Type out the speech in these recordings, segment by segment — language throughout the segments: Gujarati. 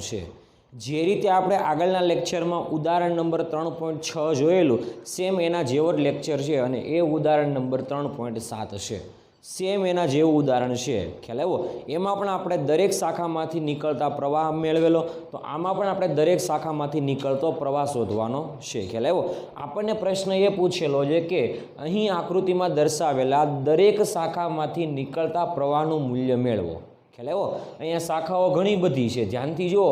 છે। જે રીતે આપણે આગળના લેક્ચરમાં ઉદાહરણ નંબર 3.6 જોયેલું સેમ એના જેવો જ લેક્ચર છે અને એ ઉદાહરણ નંબર 3.7 છે। સેમ એના જેવું ઉદાહરણ છે, ખ્યાલ આવ્યો। એમાં પણ આપણે દરેક શાખામાંથી નીકળતા પ્રવાહ મેળવેલો, તો આમાં પણ આપણે દરેક શાખામાંથી નીકળતો પ્રવાહ શોધવાનો છે, ખ્યાલ આવ્યો। આપણને પ્રશ્ન એ પૂછેલો છે કે અહીં આકૃતિમાં દર્શાવેલા દરેક શાખામાંથી નીકળતા પ્રવાહનું મૂલ્ય મેળવો, ખ્યાલ આવ્યો। અહીંયા શાખાઓ ઘણી બધી છે, ધ્યાનથી જુઓ।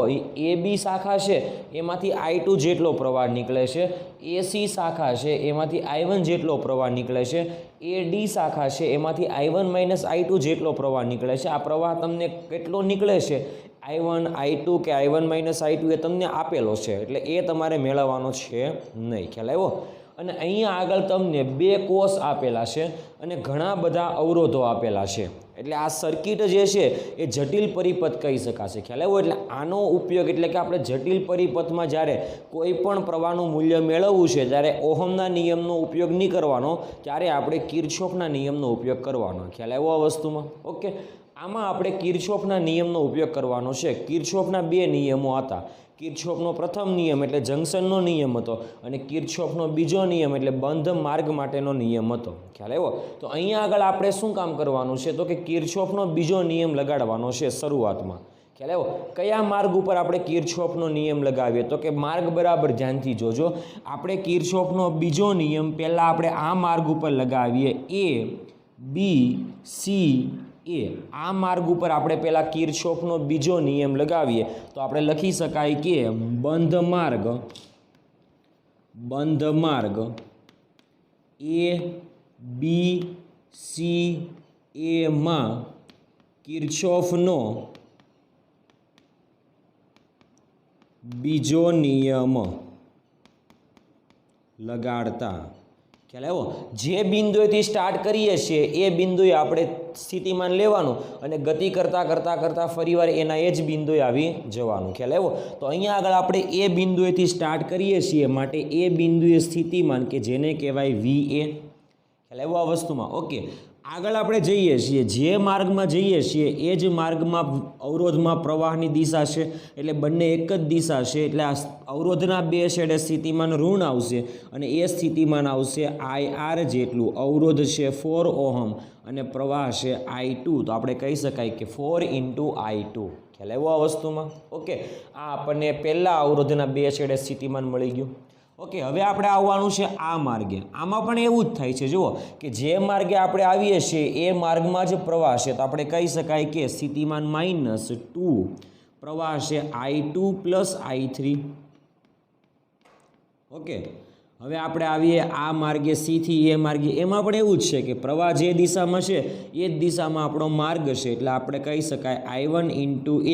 એ બી શાખા છે એમાંથી I2 જેટલો પ્રવાહ નીકળે છે, એ સી શાખા છે એમાંથી I1 જેટલો પ્રવાહ નીકળે છે, એ ડી શાખા છે એમાંથી I1 - I2 જેટલો પ્રવાહ નીકળે છે। આ પ્રવાહ તમને કેટલો નીકળે છે I1 I2 કે I1 - I2 એ તમને આપેલો છે, એટલે એ તમારે મેળવવાનો છે નહીં, ખ્યાલ આવ્યો। અને અહીંયા આગળ તમને 2 કોષ આપેલા છે અને ઘણા બધા અવરોધો આપેલા છે, એટલે આ સર્કિટ જે છે એ જટિલ પરિપથ કહી શકાશે, ખ્યાલ આવ્યો। એટલે આનો ઉપયોગ એટલે કે આપણે જટિલ પરિપથમાં જ્યારે કોઈ પણ પ્રવાહનું મૂલ્ય મેળવવું છે ત્યારે ઓહમના નિયમનો ઉપયોગ નહીં કરવાનો, ત્યારે આપણે કિર્ચોફના નિયમનો ઉપયોગ કરવાનો, ખ્યાલ આવ્યો આ વસ્તુમાં। ઓકે, આમાં આપણે કિર્ચોફના નિયમનો ઉપયોગ કરવાનો છે। કિર્ચોફના 2 નિયમો હતા। કિર્ચોફનો પ્રથમ નિયમ એટલે જંકશનનો નિયમ હતો અને કિર્ચોફનો બીજો નિયમ એટલે બંધ માર્ગ માટેનો નિયમ હતો, ખ્યાલ આવ્યો। તો અહીંયા આગળ આપણે શું કામ કરવાનું છે તો કે કિર્ચોફનો બીજો નિયમ લગાડવાનો છે શરૂઆતમાં, ખ્યાલ આવ્યો। કયા માર્ગ ઉપર આપણે કિર્ચોફનો નિયમ લગાવીએ તો કે માર્ગ બરાબર ધ્યાનથી જોજો। આપણે કિર્ચોફનો બીજો નિયમ પહેલાં આપણે આ માર્ગ ઉપર લગાવીએ, એ બી સી એ। આ માર્ગ ઉપર આપણે પહેલાં કિર્ચોફનો બીજો નિયમ લગાવીએ તો આપણે લખી શકાય કે બંધ માર્ગ એ બી સી એમાં કિર્ચોફનો બીજો નિયમ લગાડતા, ખ્યાલ આવ્યો। જે બિંદુએથી સ્ટાર્ટ કરીએ છીએ એ બિંદુએ આપણે સ્થિતિમાન લેવાનું અને ગતિ કરતાં ફરીવાર એના એ જ બિંદુએ આવી જવાનું, ખ્યાલ આવ્યો। તો અહીંયા આગળ આપણે એ બિંદુએથી સ્ટાર્ટ કરીએ છીએ, માટે એ બિંદુએ સ્થિતિમાન કે જેને કહેવાય VA, ખ્યાલ આવ્યો આ વસ્તુમાં। ઓકે, આગળ આપણે જઈએ છીએ, જે માર્ગમાં જઈએ છીએ એ જ માર્ગમાં અવરોધમાં પ્રવાહની દિશા છે, એટલે બંને એક જ દિશા છે, એટલે આ અવરોધના 2 છેડે સ્થિતિમાન ઋણ આવશે અને એ સ્થિતિમાન આવશે IR જેટલું। અવરોધ છે 4 ઓહમ અને પ્રવાહ છે I2, તો આપણે કહી શકાય કે 4 × I2, ખ્યાલ આવ્યો આ વસ્તુમાં। ઓકે, આ આપણને પહેલા અવરોધના 2 છેડે સ્થિતિમાન મળી ગયું। ઓકે, હવે આપણે આવવાનું છે આ માર્ગે। આમાં પણ એવું જ થાય છે, જુઓ કે જે માર્ગે આપણે આવીએ છીએ એ માર્ગમાં જ પ્રવાહ છે, તો આપણે કહી શકાય કે સ્થિતિમાન -2 પ્રવાહ છે I2 + I3। ઓકે, હવે આપણે આવીએ આ માર્ગે સી થી એ માર્ગે। એમાં પણ એવું જ છે કે પ્રવાહ જે દિશામાં છે એ જ દિશામાં આપણો માર્ગ છે, એટલે આપણે કહી શકાય I1 ×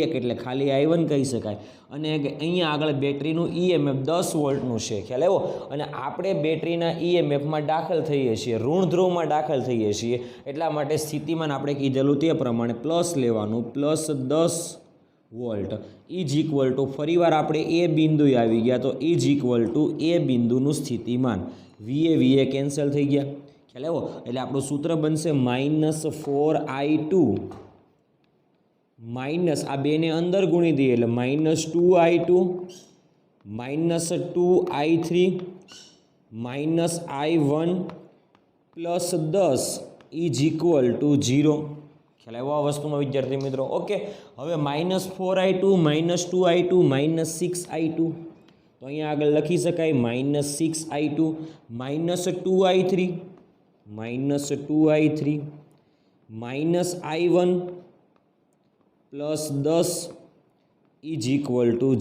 1 એટલે ખાલી I1 કહી શકાય। અને અહીંયા આગળ બેટરીનું EMF 10 વોલ્ટનું છે, ખ્યાલ આવ્યો। અને આપણે બેટરીના EMFમાં દાખલ થઈએ છીએ, ઋણ ધ્રુવમાં દાખલ થઈએ છીએ, એટલા માટે સ્થિતિમાન આપણે કીધેલું તે પ્રમાણે પ્લસ લેવાનું, +10 વોલ્ટ = ફરીવાર આપણે એ બિંદુએ આવી ગયા તો = એ બિંદુનું સ્થિતિમાન। VA કેન્સલ થઈ ગયા, ખ્યાલ આવ્યો। એટલે આપણું સૂત્ર બનશે -4I2 માઇનસ આ બેને અંદર ગુણી દઈએ એટલે -2I2 -2I3 -I1 +10 = 0, ખ્યાલ આવ્યો આ વસ્તુમાં વિદ્યાર્થી મિત્રો। ઓકે, હવે -4I2 -2I2 -6I2, તો અહીંયા આગળ લખી શકાય -6I2 -2I3 -I1 +10 =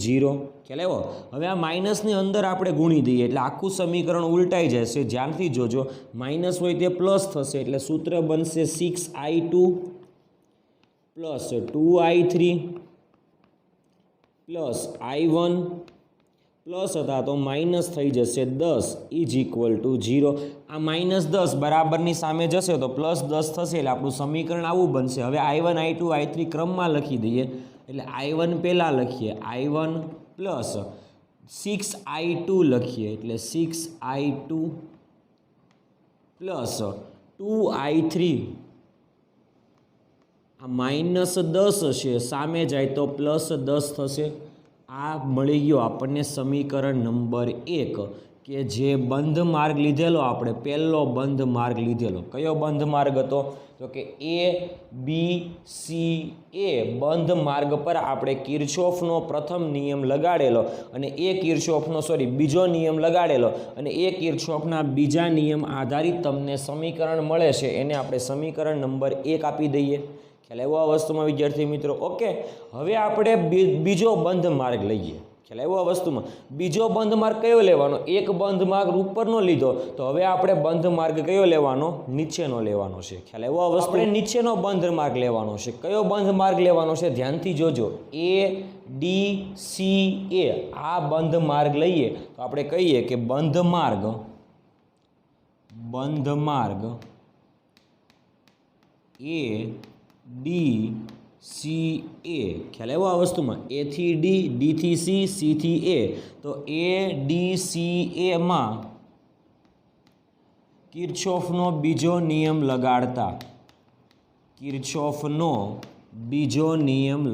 0, ખ્યાલ આવ્યો। હવે આ માઇનસની અંદર આપણે ગુણી દઈએ એટલે આખું સમીકરણ ઉલટાઈ જશે, ધ્યાનથી જોજો। માઇનસ હોય તે પ્લસ થશે એટલે સૂત્ર બનશે 6I2 + 2I3 + I1 પ્લસ હતા તો માઇનસ થઈ જશે 10 = 0। આ -10 બરાબરની સામે જશે તો +10 થશે, એટલે આપણું સમીકરણ આવું બનશે। હવે I1 I2 I3 ક્રમમાં લખી દઈએ, એટલે I1 પહેલાં લખીએ, I1 + 6I2 લખીએ, એટલે 6I2 + 2I3। આ -10 છે, સામે જાય તો +10 થશે, આ મળી ગયો આપણને સમીકરણ નંબર 1 કે જે બંધ માર્ગ લીધેલો આપણે પહેલો બંધ માર્ગ લીધેલો કયો બંધ માર્ગ હતો તો કે એ બી સી એ બંધ માર્ગ પર આપણે કિર્ચોફનો પ્રથમ નિયમ લગાડેલો અને બીજો નિયમ લગાડેલો અને એ કિર્ચોફના બીજા નિયમ આધારિત તમને સમીકરણ મળે છે એને આપણે સમીકરણ નંબર 1 આપી દઈએ ખ્યાલ આવ્યો આ વસ્તુમાં વિદ્યાર્થી મિત્રો ઓકે હવે આપણે બીજો બંધ માર્ગ લઈએ ખ્યાલ આવ્યો આ વસ્તુમાં બીજો બંધ માર્ગ કયો લેવાનો એક બંધ માર્ગ ઉપરનો લીધો તો હવે આપણે બંધ માર્ગ કયો લેવાનો નીચેનો લેવાનો છે ખ્યાલ આવ્યો આ વસ્તુ આપણે નીચેનો બંધ માર્ગ લેવાનો છે કયો બંધ માર્ગ લેવાનો છે ધ્યાનથી જોજો એ ડી સી એ આ બંધ માર્ગ લઈએ તો આપણે કહીએ કે બંધ માર્ગ એ ડી સી એ ખ્યાલ આવ્યો આ વસ્તુમાં એ થી ડી ડી થી સી સી થી એ તો એ ડી સી એમાં કિર્ચોફનો બીજો નિયમ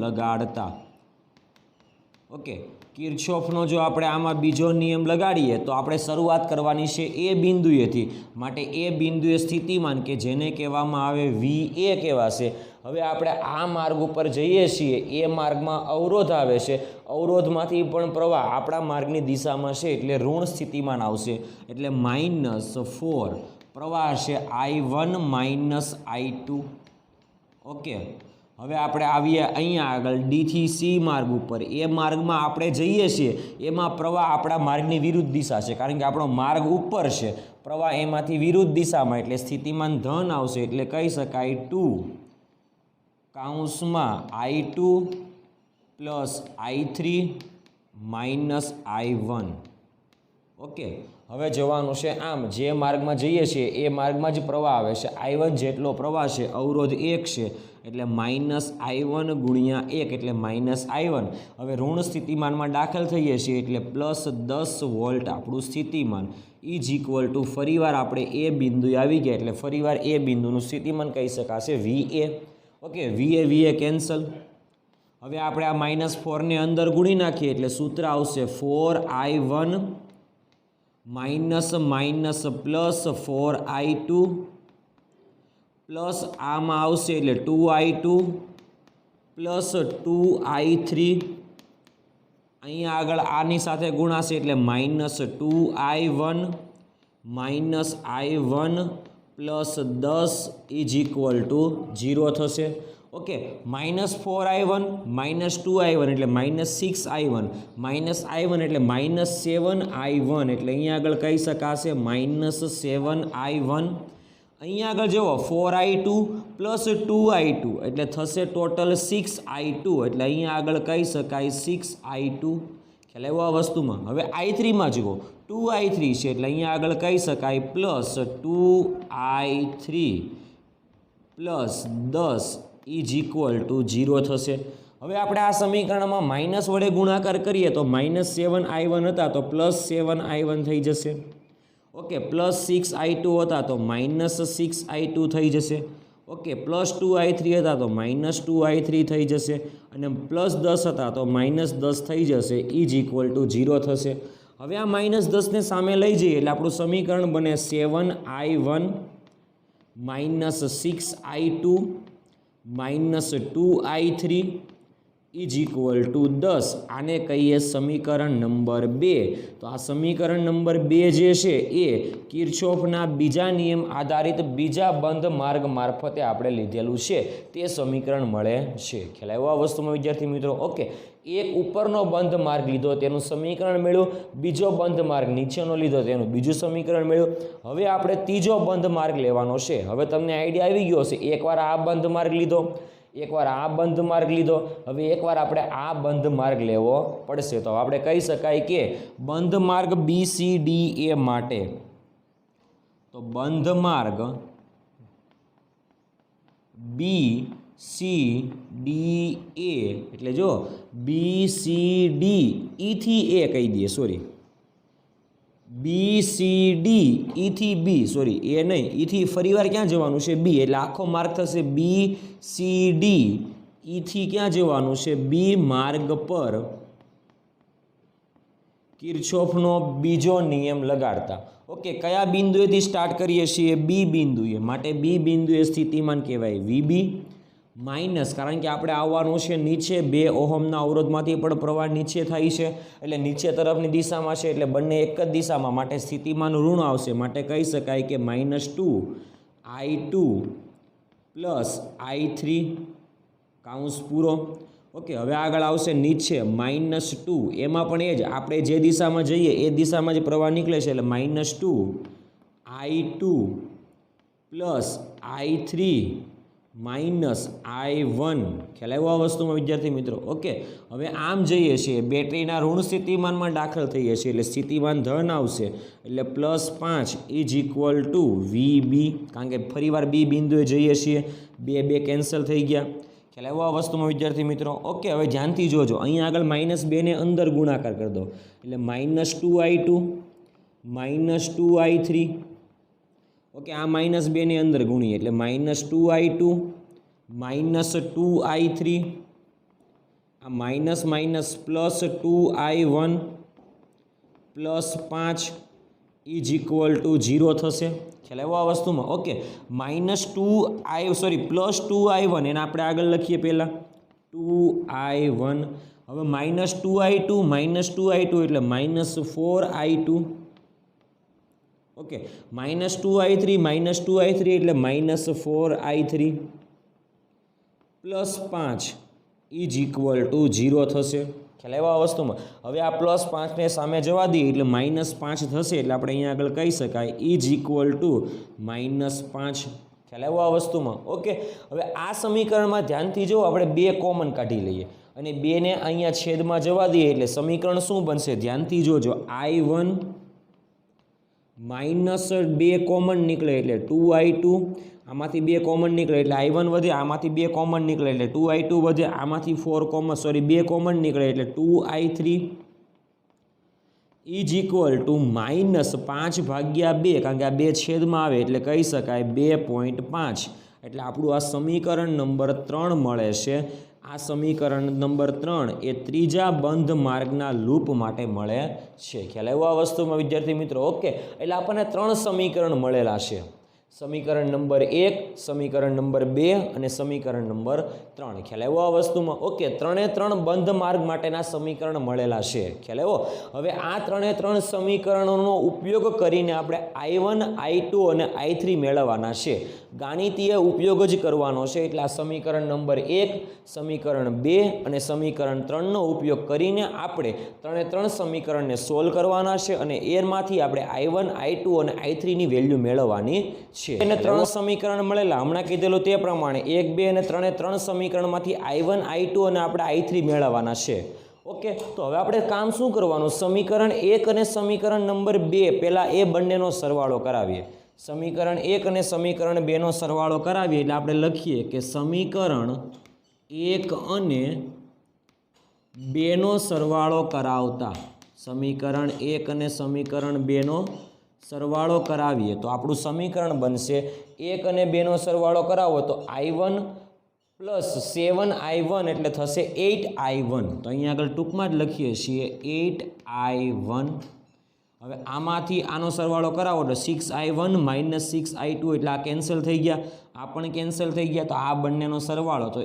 લગાડતા ઓકે કિર્ચોફનો જો આપણે આમાં બીજો નિયમ લગાડીએ તો આપણે શરૂઆત કરવાની છે એ બિંદુએથી માટે એ બિંદુએ સ્થિતિમાન કે જેને કહેવામાં આવે વી એ કહેવાશે હવે આપણે આ માર્ગ ઉપર જઈએ છીએ એ માર્ગમાં અવરોધ આવે છે અવરોધમાંથી પણ પ્રવાહ આપણા માર્ગની દિશામાં છે એટલે ઋણ સ્થિતિમાન આવશે એટલે -4 પ્રવાહ છે I1 - I2 ઓકે હવે આપણે આવીએ અહીંયા આગળ ડી થી સી માર્ગ ઉપર એ માર્ગમાં આપણે જઈએ છીએ એમાં પ્રવાહ આપણા માર્ગની વિરુદ્ધ દિશા છે કારણ કે આપણો માર્ગ ઉપર છે પ્રવાહ એમાંથી વિરુદ્ધ દિશામાં એટલે સ્થિતિમાન ધન આવશે એટલે કહી શકાય 2 + I3 - I1 ઓકે હવે જવાનું છે આમ જે માર્ગમાં જઈએ છીએ એ માર્ગમાં જ પ્રવાહ આવે છે I1 જેટલો પ્રવાહ છે અવરોધ 1 છે એટલે -I1 × 1 એટલે -I1 હવે ઋણ સ્થિતિમાનમાં દાખલ થઈએ છીએ એટલે +10 વોલ્ટ આપણું સ્થિતિમાન = ફરીવાર આપણે એ બિંદુ આવી ગયા એટલે ફરીવાર એ બિંદુનું સ્થિતિમાન કહી શકાશે VA ઓકે VA કેન્સલ હવે આપણે આ -4 ને અંદર ગુણી નાખીએ એટલે સૂત્ર આવશે 4I1 +4I2 પ્લસ આમાં આવશે એટલે 2I2 + 2I3 અહીંયા આગળ આની સાથે ગુણાશે એટલે -2I1 - I1 + 10 = 0 થશે ઓકે -4I1 - 2I1 એટલે -6I1 -I1 એટલે -7I1 એટલે અહીંયા આગળ કહી શકાશે -7I1 અહીંયા આગળ જુઓ 4I2 + 2I2 એટલે થશે ટોટલ 6I2 એટલે અહીંયા આગળ કહી શકાય 6I2 ખ્યાલ આવ્યો આ વસ્તુમાં હવે I3 માં જુઓ 2I3 છે એટલે અહીંયા આગળ કહી શકાય +2I3 + 10 = 0 થશે હવે આપણે આ સમીકરણમાં માઇનસ વડે ગુણાકાર કરીએ તો -7I1 હતા તો +7I1 થઈ જશે ઓકે +6I2 હતા તો -6I2 થઈ જશે ઓકે +2I3 હતા તો -2I3 થઈ જશે અને +10 હતા તો -10 થઈ જશે = 0 થશે હવે આ -10 ને સામે લઈ જઈએ એટલે આપણું સમીકરણ બને 7I1 - 6I2 - 2I3 = 10 આને કહીએ સમીકરણ નંબર 2 તો આ સમીકરણ નંબર 2 જે છે એ કિર્ચોફના બીજા નિયમ આધારિત બીજા બંધ માર્ગ મારફતે આપણે લીધેલું છે તે સમીકરણ મળે છે ખ્યાલ આવ્યો આ વસ્તુમાં વિદ્યાર્થી મિત્રો ઓકે એક ઉપરનો બંધ માર્ગ લીધો તેનું સમીકરણ મળ્યું બીજો બંધ માર્ગ નીચેનો લીધો તેનું બીજું સમીકરણ મળ્યું હવે આપણે ત્રીજો બંધ માર્ગ લેવાનો છે હવે તમને આઈડિયા આવી ગયો હશે એકવાર આ બંધ માર્ગ લીધો એકવાર આ બંધ માર્ગ લીધો હવે એકવાર આપણે આ બંધ માર્ગ લેવો પડશે તો આપણે કહી શકાય કે બંધ માર્ગ BCDA માટે તો બંધ માર્ગ BCDA એટલે જો BCD E થી A કહી દઈએ સોરી BCD E થી B સોરી એ નહીં E થી ફરીવાર ક્યાં જવાનું છે B એટલે આખો માર્ગ થશે BCD E થી ક્યાં જવાનું છે B માર્ગ પર કિર્ચોફનો બીજો નિયમ લગાડતા. ઓકે, કયા બિંદુએથી સ્ટાર્ટ કરીએ છીએ? બી બિંદુએ. માટે બી બિંદુએ સ્થિતિમાન કહેવાય વીબી માઇનસ, કારણ કે આપણે આવવાનું છે નીચે, 2 ઓહમના અવરોધમાંથી પણ પ્રવાહ નીચે થાય છે, એટલે નીચે તરફની દિશામાં છે, એટલે બંને એક જ દિશામાં, માટે સ્થિતિમાન ઋણ આવશે. માટે કહી શકાય કે -2I2 પ્લસ I3 કાઉન્સ પૂરો. ઓકે, હવે આગળ આવશે નીચે -2, એમાં પણ એ જ, આપણે જે દિશામાં જઈએ એ દિશામાં જ પ્રવાહ નીકળે છે, એટલે -2I2 plus I3 minus I1. ખ્યાલ આવ્યો આ વસ્તુમાં વિદ્યાર્થી મિત્રો? ઓકે, હવે આમ જઈએ છીએ, બેટરીના ઋણ સ્થિતિમાનમાં દાખલ થઈએ છીએ, એટલે સ્થિતિમાન ધન આવશે, એટલે +5 = VB, કારણ કે ફરીવાર બી બિંદુએ જઈએ છીએ, 2 કેન્સલ થઈ ગયા. ખ્યાલ આવ્યો આ વસ્તુમાં વિદ્યાર્થી મિત્રો? ઓકે, હવે ધ્યાનથી જોજો, અહીંયા આગળ -2 ને અંદર ગુણાકાર કરી દો, એટલે -2I2 -2I3. ઓકે, આ -2 ની અંદર ગુણીએ એટલે -2I2 -2I3, આ માઇનસ માઇનસ +2I1 +5 = 0 થશે. ખ્યાલ આવ્યો આ વસ્તુમાં? ઓકે, +2I1 એને આપણે આગળ લખીએ પહેલાં 2I1. હવે -2I2 એટલે -4I2. ઓકે, -2I3 એટલે -4I3 +5 = 0 થશે. ખ્યાલ આવ્યો આ વસ્તુમાં? હવે આ +5ને સામે જવા દઈએ એટલે -5 થશે, એટલે આપણે અહીંયા આગળ કહી શકાય -5. ખ્યાલ આવ્યો આ વસ્તુમાં? ઓકે, હવે આ સમીકરણમાં ધ્યાનથી જો, આપણે 2 કોમન કાઢી લઈએ અને 2 ને અહીંયા છેદમાં જવા દઈએ એટલે સમીકરણ શું બનશે? ધ્યાનથી જોજો, I1 -2 કોમન નીકળે એટલે 2I2, આમાંથી 2 કોમન નીકળે એટલે I1 વધે, આમાંથી 2 કોમન નીકળે એટલે 2I2 વધે, આમાંથી 2 કોમન નીકળે એટલે 2I3 =-5/2, કારણ કે આ 2 છેદમાં આવે એટલે કહી શકાય 2.5. એટલે આપણું આ સમીકરણ નંબર 3 મળે છે. આ સમીકરણ નંબર 3 એ ત્રીજા બંધ માર્ગના લૂપ માટે મળે છે. ખ્યાલ આવ્યો આ વસ્તુમાં વિદ્યાર્થી મિત્રો? ઓકે, એટલે આપણને 3 સમીકરણ મળેલા છે. સમીકરણ નંબર 1, સમીકરણ નંબર 2 અને સમીકરણ નંબર 3. ખ્યાલ આવ્યો આ વસ્તુમાં? ઓકે, 3 બંધ માર્ગ માટેના સમીકરણ મળેલા છે. ખ્યાલ આવ્યો? હવે આ 3 સમીકરણોનો ઉપયોગ કરીને આપણે I1, I2 અને I3 મેળવવાના છે. ગાણિતીય ઉપયોગ જ કરવાનો છે. એટલે આ સમીકરણ નંબર 1, સમીકરણ 2 અને સમીકરણ 3નો ઉપયોગ કરીને આપણે 3 સમીકરણને સોલ્વ કરવાના છે અને એમાંથી આપણે I1, I2 અને I3ની વેલ્યુ મેળવવાની છે. એને 3 સમીકરણ મળેલા, હમણાં કીધેલું તે પ્રમાણે 1, 2 અને 3 સમીકરણમાંથી I1, I2 અને આપણે I3 મેળવવાના છે. ઓકે, તો હવે આપણે કામ શું કરવાનું? સમીકરણ 1 અને સમીકરણ નંબર 2 પહેલાં એ બંનેનો સરવાળો કરાવીએ. સમીકરણ 1 અને સમીકરણ 2નો સરવાળો કરાવીએ એટલે આપણે લખીએ કે સમીકરણ 1 અને 2નો સરવાળો કરાવતા, સમીકરણ 1 અને સમીકરણ 2નો સરવાળો કરાવીએ તો આપણું સમીકરણ બનશે 1 અને 2નો સરવાળો કરાવો તો I1 પ્લસ 7I1 એટલે થશે 8I1. તો અહીંયા આગળ ટૂંકમાં જ લખીએ છીએ 8I1. હવે આમાંથી આનો સરવાળો કરાવો તો 6I1 - 6I2 એટલે આ કેન્સલ થઈ ગયા, આ પણ કેન્સલ થઈ ગયા, તો આ બંનેનો સરવાળો તો =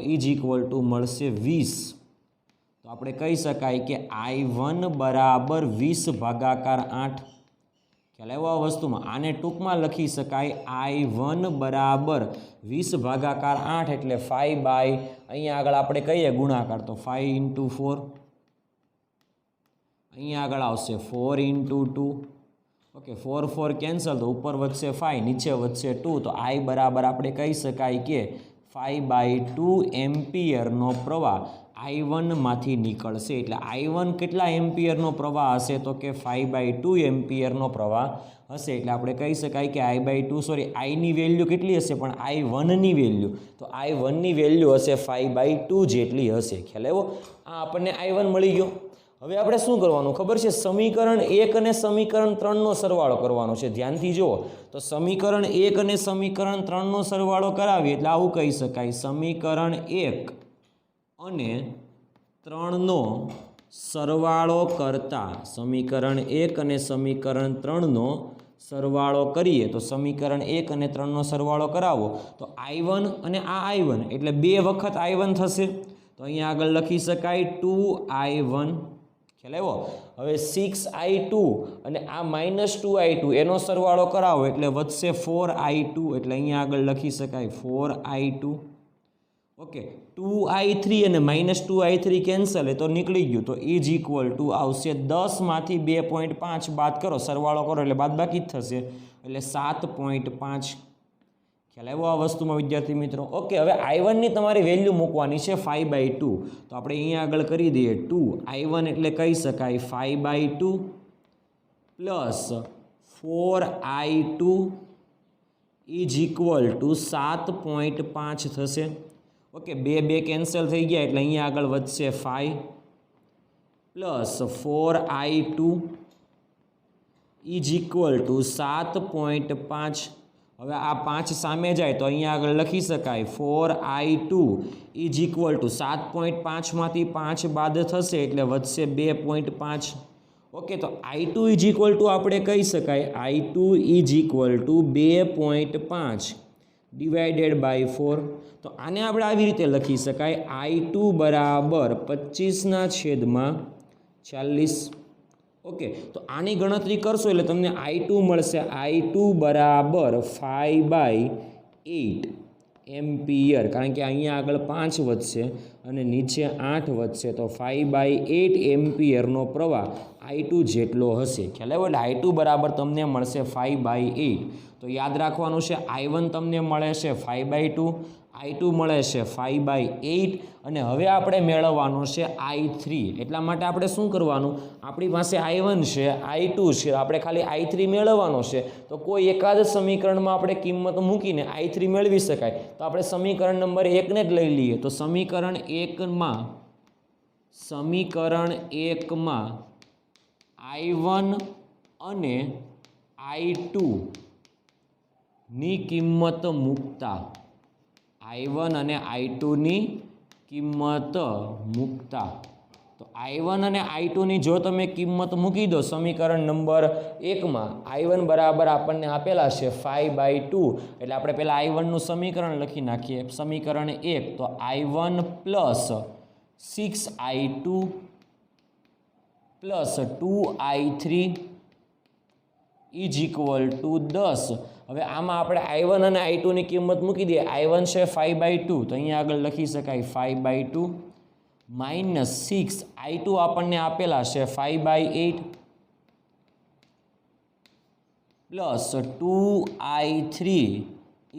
મળશે 20. તો આપણે કહી શકાય કે I1 = 20/8. ખ્યાલ આવ્યો આ વસ્તુમાં? આને ટૂંકમાં લખી શકાય I1 = 20/8 એટલે 5 અહીંયા આગળ આપણે કહીએ ગુણાકાર તો 5 × 4, અહીંયા આગળ આવશે 4 × 2. ઓકે, 4 કેન્સલ, તો ઉપર વધશે 5, નીચે વધશે 2, તો I બરાબર આપણે કહી શકાય કે 5/2 એમ્પિયરનો પ્રવાહ I1 માંથી નીકળશે. એટલે I1 કેટલા એમ્પિયરનો પ્રવાહ હશે? તો કે 5/2 એમ્પિયરનો પ્રવાહ હશે. એટલે આપણે કહી શકાય કે I ની વેલ્યુ કેટલી હશે? પણ I1ની વેલ્યુ, તો I1ની વેલ્યુ હશે 5/2 જેટલી હશે. ખ્યાલ આવ્યો? આ આપણને I1 મળી ગયો. હવે આપણે શું કરવાનું ખબર છે? સમીકરણ 1 અને સમીકરણ 3નો સરવાળો કરવાનો છે. ધ્યાનથી જુઓ, તો સમીકરણ 1 અને સમીકરણ 3નો સરવાળો કરાવીએ એટલે આવું કહી શકાય, સમીકરણ 1 અને 3નો સરવાળો કરતા સમીકરણ 1 અને સમીકરણ 3નો સરવાળો કરીએ તો સમીકરણ 1 અને 3નો સરવાળો કરાવો તો I1 અને આ I1 એટલે 2 વખત I1 થશે તો અહીંયા આગળ લખી શકાય 2I1 ખ્યાલ આવ્યો હવે 6I2 અને આ -2I2 એનો સરવાળો કરાવો એટલે વધશે 4I2 એટલે અહીંયા આગળ લખી શકાય 4I2 ઓકે 2I3 અને -2I3 કેન્સલ તો નીકળી ગયું તો ઇઝ ઇક્વલ ટુ આવશે 10 માંથી 2.5 બાદ કરો સરવાળો કરો એટલે બાદબાકી જ થશે એટલે 7.5 ખ્યાલ આવ્યો આ વસ્તુમાં વિદ્યાર્થી મિત્રો ઓકે હવે I1 ની તમારી વેલ્યુ મૂકવાની છે 5/2 તો આપણે અહીંયા આગળ કરી દઈએ 2I1 એટલે કહી શકાય 5/2 plus 4I2 is equal two 7.5 થશે ઓકે 2 કેન્સલ થઈ ગયા એટલે અહીંયા આગળ વધશે 5 plus 4I2 is equal two 7.5 હવે આ 5 સામે જાય તો અહીંયા આગળ લખી શકાય 4I2 ઇઝ ઇક્વલ ટુ 7.5 માંથી 5 બાદ થશે એટલે વધશે 2.5 ઓકે તો I2 ઇઝ ઇક્વલ ટુ આપણે કહી શકાય I2 is equal to 2.5 divided by 4 તો આને આપણે આવી રીતે લખી શકાય I2 બરાબર 25/40 ઓકે તો આની ગણતરી કરશો એટલે તમને I2 મળશે I2 બરાબર 5/8 એમ્પિયર કારણ કે અહીંયા આગળ 5 વધશે અને નીચે 8 વધશે તો 5/8 એમ્પિયરનો પ્રવાહ I2 જેટલો હશે ખ્યાલ આવ્યો એટલે I2 બરાબર તમને મળશે 5/8 તો યાદ રાખવાનું છે I1 તમને મળે છે 5/2 I2 મળે છે 5/8 અને હવે આપણે મેળવવાનો છે I3 એટલા માટે આપણે શું કરવાનું આપણી પાસે I1 છે I2 છે આપણે ખાલી I3 મેળવવાનો છે તો કોઈ એકાદ સમીકરણમાં આપણે કિંમત મૂકીને I3 મેળવી શકાય તો આપણે સમીકરણ નંબર 1 ને જ લઈ લઈએ તો સમીકરણ 1માં I1 અને I2 ની કિંમત મૂકતા I1 અને I2 ની કિંમત મૂકતા તો I1 અને I2 ની જો તમે કિંમત મૂકી દો સમીકરણ નંબર 1માં I1 બરાબર આપણને આપેલા છે 5/2 એટલે આપણે પહેલાં I1 નું સમીકરણ લખી નાખીએ સમીકરણ 1 તો I1 plus 6I2 plus 2I3 is equal two 10 હવે આમાં આપણે I1 અને I2 ની કિંમત મૂકી દઈએ I1 છે 5/2 તો અહીંયા આગળ લખી શકાય 5/2 માઇનસ 6 I2 આપણને આપેલા છે 5/8 plus 2I3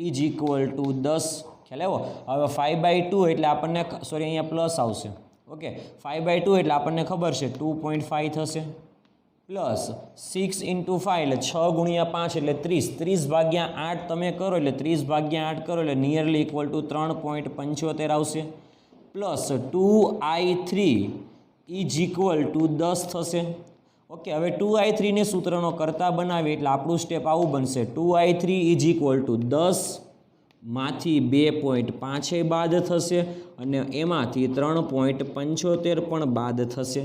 is equal two 10 ખ્યાલ આવ્યો હવે 5/2 એટલે આપણને સોરી અહીંયા પ્લસ આવશે ઓકે 5/2 એટલે આપણને ખબર છે 2.5 થશે પ્લસ 6 × 5 એટલે 6 × 5 એટલે 30 તમે કરો એટલે 30/8 કરો એટલે નિયરલી ઇક્વલ ટુ 3.75 આવશે plus 2I3 is equal two 10 થશે ઓકે હવે 2I3 ને સૂત્રનો કરતા બનાવીએ એટલે આપણું સ્ટેપ આવું બનશે 2I3 ઇઝ ઇક્વલ ટુ 10 માંથી 2.5 બાદ થશે અને એમાંથી 3.75 પણ બાદ થશે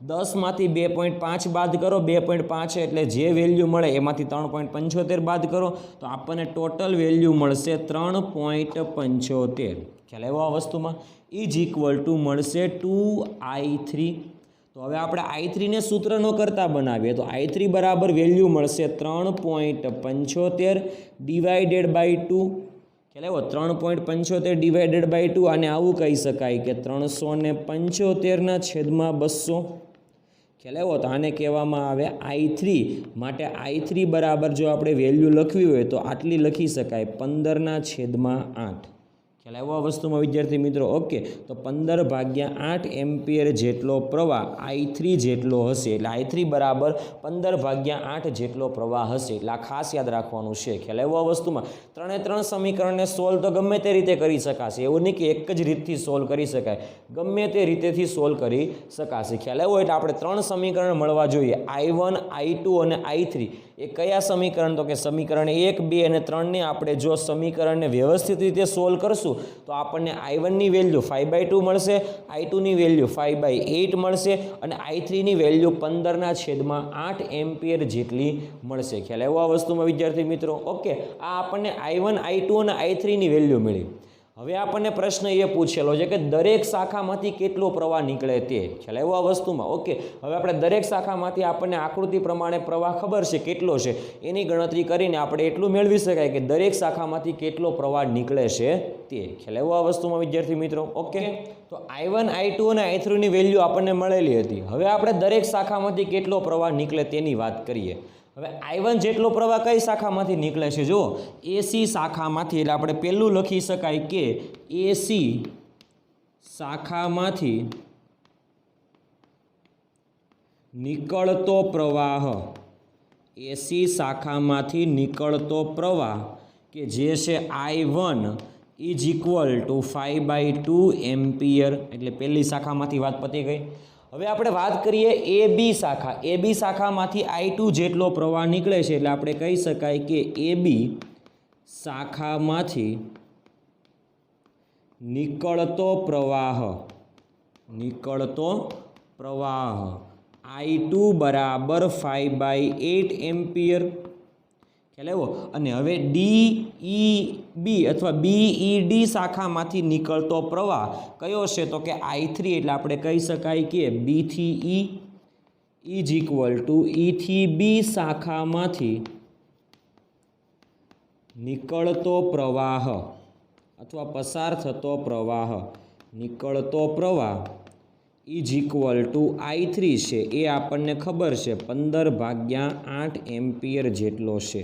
10 માંથી 2.5 બાદ કરો 2.5 એટલે જે વેલ્યુ મળે એમાંથી 3.75 બાદ કરો તો આપણને ટોટલ વેલ્યુ મળશે 3.75 ખ્યાલ આવ્યો આ વસ્તુમાં ઇઝ ઇક્વલ ટુ મળશે 2I3 તો હવે આપણે I3 ને સૂત્રનો કરતા બનાવીએ તો I3 બરાબર વેલ્યુ મળશે 3.75 ડિવાઇડેડ બાય 2 ખ્યાલ આવ્યો 3.75 ડિવાઇડેડ બાય 2 અને આવું કહી શકાય કે 375/200 ખ્યાલ આવ્યો તો આને કહેવામાં આવે I3 માટે I3 બરાબર જો આપણે વેલ્યુ લખવી હોય તો આટલી લખી શકાય 15/8 ખ્યાલ આવ્યો આ વસ્તુમાં વિદ્યાર્થી મિત્રો ઓકે તો 15/8 એમ્પિયર જેટલો પ્રવાહ I3 જેટલો હશે એટલે I3 બરાબર 15/8 જેટલો પ્રવાહ હશે એટલે આ ખાસ યાદ રાખવાનું છે ખ્યાલ આવ્યો આ વસ્તુમાં 3 સમીકરણને સોલ્વ તો ગમે તે રીતે કરી શકાશે એવું નહીં કે એક જ રીતથી સોલ્વ કરી શકાય ગમે તે રીતેથી સોલ્વ કરી શકાશે ખ્યાલ આવ્યો એટલે આપણે 3 સમીકરણ મળવા જોઈએ I1 I2 અને I3 એ કયા સમીકરણ તો કે સમીકરણ 1 2 અને 3 ને આપણે જો સમીકરણને વ્યવસ્થિત રીતે સોલ્વ કરશું કરશું તો આપણને I1ની વેલ્યુ 5/2 મળશે, I2ની વેલ્યુ 5/8 મળશે અને I3ની વેલ્યુ 15/8 એમ્પિયર જેટલી મળશે. ખ્યાલ આવ્યો આ વસ્તુમાં વિદ્યાર્થી મિત્રો? ઓકે, આ આપણને I1, I2 અને I3ની વેલ્યુ મળી. હવે આપણને પ્રશ્ન એ પૂછેલો છે કે દરેક શાખામાંથી કેટલો પ્રવાહ નીકળે તે. ખ્યાલ આવ્યો આ વસ્તુમાં? ઓકે, હવે આપણે દરેક શાખામાંથી આપણને આકૃતિ પ્રમાણે પ્રવાહ ખબર છે કેટલો છે, એની ગણતરી કરીને આપણે એટલું મેળવી શકાય કે દરેક શાખામાંથી કેટલો પ્રવાહ નીકળે છે તે. ખ્યાલ આવ્યો આ વસ્તુમાં વિદ્યાર્થી મિત્રો? ઓકે, તો I1, I2 અને I3ની વેલ્યુ આપણને મળેલી હતી. હવે આપણે દરેક શાખામાંથી કેટલો પ્રવાહ નીકળે તેની વાત કરીએ. હવે I1 જેટલો પ્રવાહ કઈ શાખામાંથી નીકળે છે? જુઓ, AC શાખામાંથી. એટલે આપણે પહેલું લખી શકાય કે AC શાખામાંથી નીકળતો પ્રવાહ, AC શાખામાંથી નીકળતો પ્રવાહ કે જે છે I1 is equal two 5/2 ampere. એટલે પહેલી શાખામાંથી વાત પતી ગઈ. હવે આપણે વાત કરીએ AB શાખા. AB શાખામાંથી I2 જેટલો પ્રવાહ નીકળે છે. એટલે આપણે કહી શકાય કે AB શાખામાંથી નીકળતો પ્રવાહ I2 બરાબર 5/8 એમ્પિયર. ખ્યાલ આવ્યો? અને હવે DEB અથવા BED શાખામાંથી નીકળતો પ્રવાહ કયો છે? તો કે I3. એટલે આપણે કહી શકાય કે B થી E is equal two E થી B શાખામાંથી નીકળતો પ્રવાહ અથવા પસાર થતો પ્રવાહ, નીકળતો પ્રવાહ ઇઝ ઇક્વલ ટુ I3 છે. એ આપણને ખબર છે 15/8 એમ્પિયર જેટલો છે.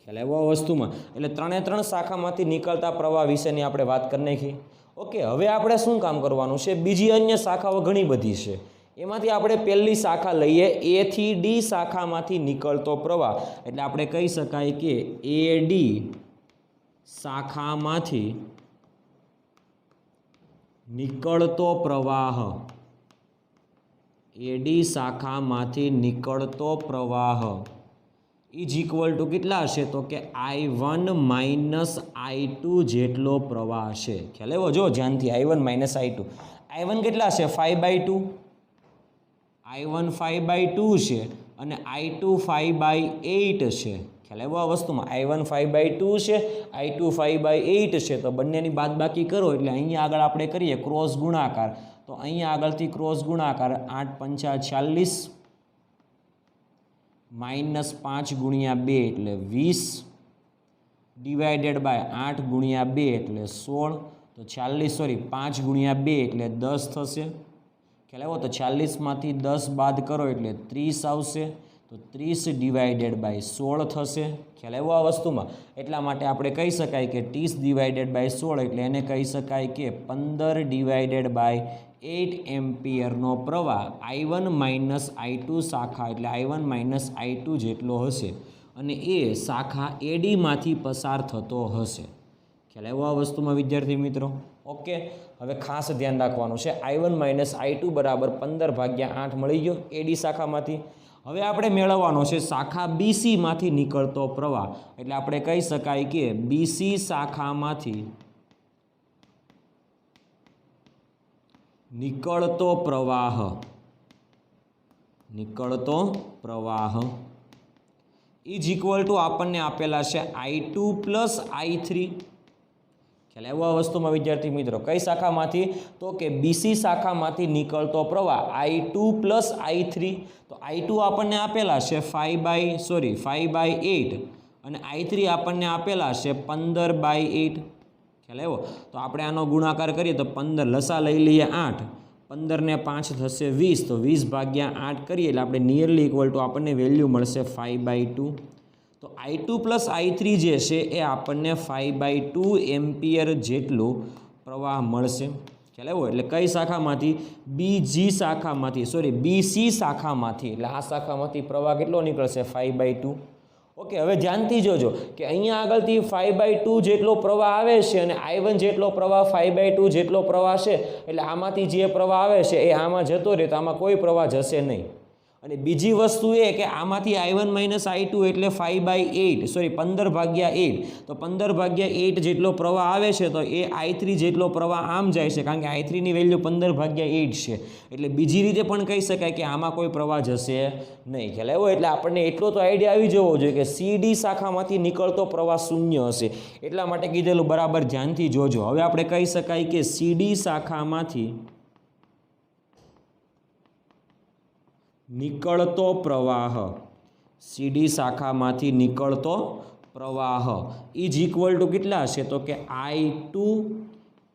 ખ્યાલ આવ્યો આ વસ્તુમાં? એટલે ત્રણ શાખામાંથી નીકળતા પ્રવાહ વિશેની આપણે વાત કરી નાખી. ઓકે, હવે આપણે શું કામ કરવાનું છે? બીજી અન્ય શાખાઓ ઘણી બધી છે. એમાંથી આપણે પહેલી શાખા લઈએ, A થી D શાખામાંથી નીકળતો પ્રવાહ. એટલે આપણે કહી શકાય કે AD શાખામાંથી નીકળતો પ્રવાહ, AD શાખામાંથી નીકળતો પ્રવાહ ઇઝ ઇક્વલ ટુ કેટલા હશે? તો કે I1 માઇનસ I2 જેટલો પ્રવાહ છે. ખ્યાલ આવ્યો? જો ધ્યાનથી, I1 માઇનસ I2. I1 કેટલા છે? 5/2. I1 5/2 છે અને I2 5/8 છે. ખ્યાલ આવ્યો આ વસ્તુમાં? I1 5/2 છે, I2 5/8 છે. તો બંનેની બાદબાકી કરો એટલે અહીંયા આગળ આપણે કરીએ ક્રોસ ગુણાકાર. તો અહીંયા આગળથી ક્રોસ ગુણાકાર 8 × 5 = 40 -5 × 2 એટલે 20 ડિવાઇડેડ બાય 8 × 2 એટલે 16. તો 5 × 2 એટલે 10 થશે. ખ્યાલ આવ્યો? તો 40માંથી 10 બાદ કરો એટલે 30 આવશે. તો 30 ડિવાઇડેડ બાય 16 થશે. ખ્યાલ આવ્યો આ વસ્તુમાં? એટલા માટે આપણે કહી શકાય કે 30 ડિવાઇડેડ બાય 16 એટલે એને કહી શકાય કે 15 ડિવાઇડેડ બાય 8 એમ્પિયરનો પ્રવાહ I1 માઇનસ I2 શાખા એટલે I1 માઇનસ I2 જેટલો હશે અને એ શાખા ADમાંથી પસાર થતો હશે. ખ્યાલ આવ્યો આ વસ્તુમાં વિદ્યાર્થી મિત્રો? ઓકે, હવે ખાસ ધ્યાન રાખવાનું છે. I1 માઇનસ I2 બરાબર 15/8 મળી ગયો AD શાખામાંથી. હવે આપણે મેળવવાનો છે શાખા BC માંથી નીકળતો પ્રવાહ. એટલે આપણે કહી શકાય કે BC શાખામાંથી નીકળતો પ્રવાહ ઇઝ ઇક્વલ ટુ આપણને આપેલા છે I2 પ્લસ I3. ખ્યાલ આવ્યો આ વસ્તુમાં વિદ્યાર્થી મિત્રો? કઈ શાખામાંથી? તો કે BC શાખામાંથી નીકળતો પ્રવાહ I2 પ્લસ I3. તો I2 આપણને આપેલા છે 5/8 અને I3 આપણને આપેલા છે 15/8. ખ્યાલ આવ્યો? તો આપણે આનો ગુણાકાર કરીએ તો 15 લસા લઈ લઈએ 8, 15 ને 5 થશે 20. તો 20/8 કરીએ એટલે આપણે નિયરલી ઇક્વલ ટુ આપણને વેલ્યુ મળશે 5/2. તો I2 પ્લસ I3 જે છે એ આપણને 5/2 એમ્પિયર જેટલું પ્રવાહ મળશે. ખ્યાલ આવ્યો? એટલે કઈ શાખામાંથી? BC શાખામાંથી. એટલે આ શાખામાંથી પ્રવાહ કેટલો નીકળશે? 5/2. ઓકે, હવે ધ્યાનથી જોજો કે અહીંયા આગળથી 5/2 જેટલો પ્રવાહ આવે છે અને I1 જેટલો પ્રવાહ 5/2 જેટલો પ્રવાહ છે. એટલે આમાંથી જે પ્રવાહ આવે છે એ આમાં જતો રહે, તો આમાં કોઈ પ્રવાહ જશે નહીં. અને બીજી વસ્તુ એ કે આમાંથી I1 માઇનસ I2 એટલે 5/8 સોરી 15/8 તો 15/8 જેટલો પ્રવાહ આવે છે તો એ I3 જેટલો પ્રવાહ આમ જાય છે કારણ કે I3 ની વેલ્યુ 15/8 છે એટલે બીજી રીતે પણ કહી શકાય કે આમાં કોઈ પ્રવાહ જશે નહીં. ખ્યાલ આવ્યો? એટલે આપણને એટલો તો આઈડિયા આવી જવો જોઈએ કે CD શાખામાંથી નીકળતો પ્રવાહ શૂન્ય હશે એટલા માટે કીધેલું બરાબર ધ્યાનથી જોજો. હવે આપણે કહી શકાય કે CD શાખામાંથી નીકળતો પ્રવાહ CD શાખામાંથી નીકળતો પ્રવાહ ઇઝ ઇક્વલ ટુ કેટલા હશે તો કે I2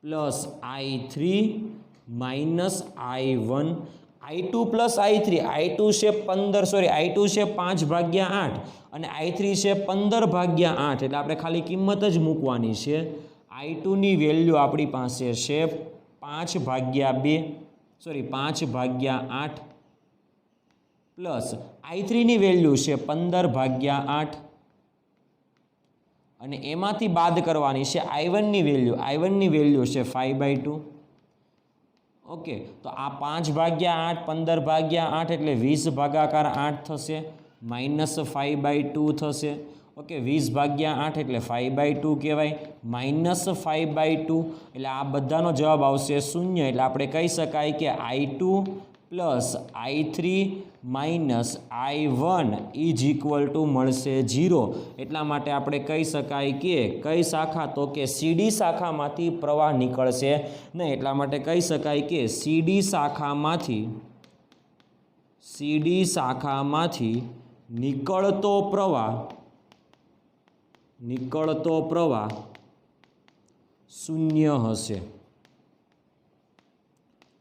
plus I3 minus I1. I2 plus I3 I2 છે 15 સોરી I2 છે 5/8 અને I3 છે 15/8 એટલે આપણે ખાલી કિંમત જ મૂકવાની છે. I2 ની વેલ્યુ આપણી પાસે છે 5/2 સોરી 5/8 પ્લસ I3 ની વેલ્યુ છે 15/8 અને એમાંથી બાદ કરવાની છે I1 ની વેલ્યુ છે 5/2. ઓકે તો આ 5/8 15/8 એટલે 20/8 થશે માઇનસ 5/2 થશે. ઓકે 20/8 એટલે 5/2 કહેવાય માઇનસ 5/2 એટલે આ બધાનો જવાબ આવશે 0 એટલે આપણે કહી શકાય કે I2 plus I3 minus I1 is equal two મળશે 0. એટલા માટે આપણે કહી શકાય કે કઈ શાખા તો કે CD શાખામાંથી પ્રવાહ નીકળશે નહીં. એટલા માટે કહી શકાય કે CD શાખામાંથી નીકળતો પ્રવાહ શૂન્ય હશે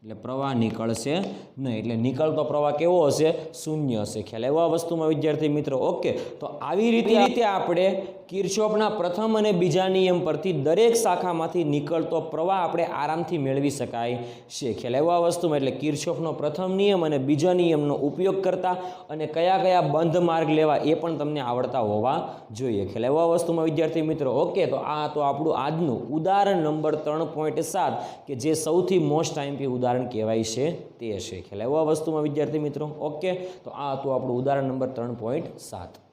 એટલે પ્રવાહ નીકળશે નહીં. એટલે નીકળતો પ્રવાહ કેવો હશે શૂન્ય હશે. ખ્યાલ એવા વસ્તુમાં વિદ્યાર્થી મિત્રો. ઓકે તો આવી રીતે આપણે કિર્ચોફના પ્રથમ અને બીજા નિયમ પરથી દરેક શાખામાંથી નીકળતો પ્રવાહ આપણે આરામથી મેળવી શકાય છે. ખ્યાલ એવા વસ્તુમાં એટલે કિર્ચોફનો પ્રથમ નિયમ અને બીજા નિયમનો ઉપયોગ કરતા અને કયા કયા બંધ માર્ગ લેવા એ પણ તમને આવડતા હોવા જોઈએ. ખ્યાલ એવા વસ્તુમાં વિદ્યાર્થી મિત્રો. ઓકે તો આ તો આપણું આજનું ઉદાહરણ નંબર 3.7 કે જે સૌથી મોસ્ટ આઈએમપી ઉદાહરણ કહેવાય છે તે છે. ખ્યાલ એવા વસ્તુમાં વિદ્યાર્થી મિત્રો. ઓકે તો આ હતું આપણું ઉદાહરણ નંબર 3.7.